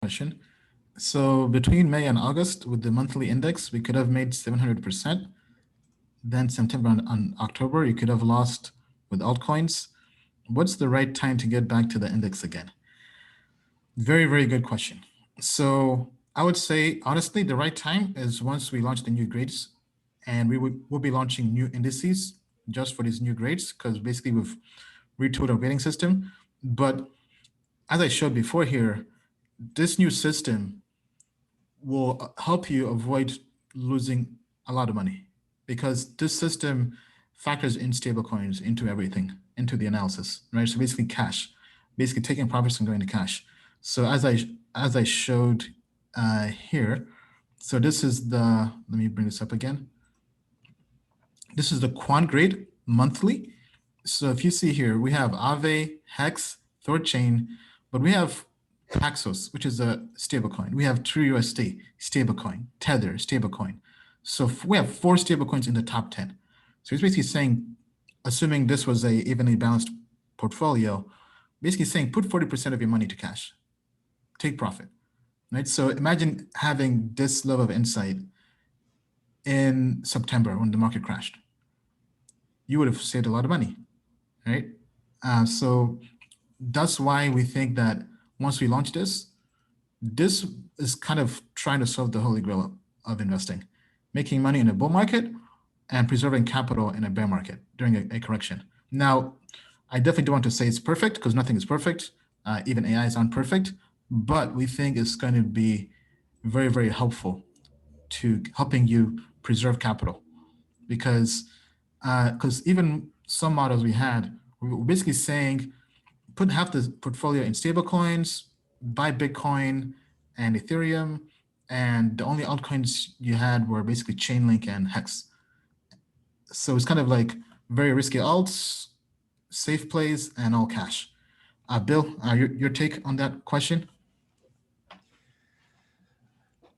question. So between May and August with the monthly index, we could have made 700%. Then September and October, you could have lost with altcoins. What's the right time to get back to the index again? Very, very good question. So I would say, honestly, the right time is once we launch the new grades, and we'll be launching new indices just for these new grades, because basically we've retooled our grading system. But as I showed before here, this new system will help you avoid losing a lot of money, because this system factors in stablecoins into everything, into the analysis, right? So basically cash, basically taking profits and going to cash. So as I showed here, so this is the, let me bring this up again. This is the quant grade monthly. So if you see here, we have Aave, Hex, Thorchain, but we have Paxos, which is a stablecoin. We have TrueUSD, stablecoin, Tether, stablecoin. So we have 4 stablecoins in the top 10. So it's basically saying, assuming this was a evenly balanced portfolio, basically saying put 40% of your money to cash, take profit, right? So imagine having this level of insight in September when the market crashed. You would have saved a lot of money, right? So that's why we think that once we launch this, this is kind of trying to solve the holy grail of investing, making money in a bull market and preserving capital in a bear market during a correction. Now, I definitely don't want to say it's perfect, because nothing is perfect. Even AI is unperfect, but we think it's going to be very, very helpful to helping you preserve capital, because even some models we had, we were basically saying, put half the portfolio in stablecoins, buy Bitcoin and Ethereum, and the only altcoins you had were basically Chainlink and Hex. So it's kind of like very risky alts, safe plays, and all cash. Bill, your take on that question?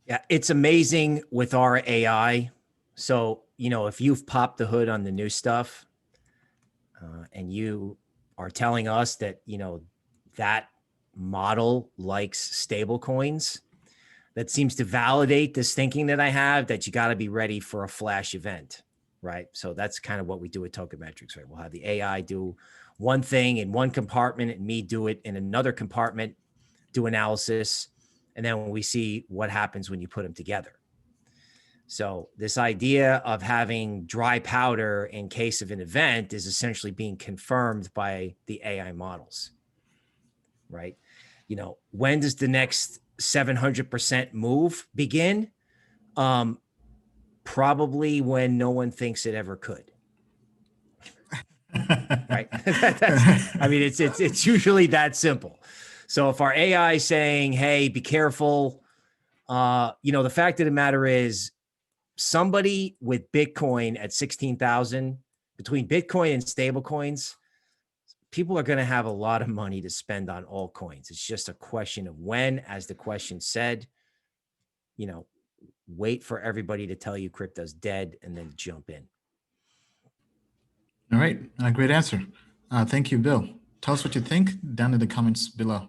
Yeah, it's amazing with our AI. So, if you've popped the hood on the new stuff and you are telling us that, that model likes stable coins, that seems to validate this thinking that I have, that you got to be ready for a flash event, right? So that's kind of what we do with Token Metrics, right? We'll have the AI do one thing in one compartment and me do it in another compartment, do analysis. And then when we see what happens when you put them together. So this idea of having dry powder in case of an event is essentially being confirmed by the AI models, right? When does the next 700% move begin? Probably when no one thinks it ever could. Right? It's usually that simple. So if our AI is saying, hey, be careful, the fact of the matter is, somebody with Bitcoin at 16,000, between Bitcoin and stable coins, people are going to have a lot of money to spend on all coins. It's just a question of when, as the question said, wait for everybody to tell you crypto's dead and then jump in. All right. Great answer. Thank you, Bill. Tell us what you think down in the comments below.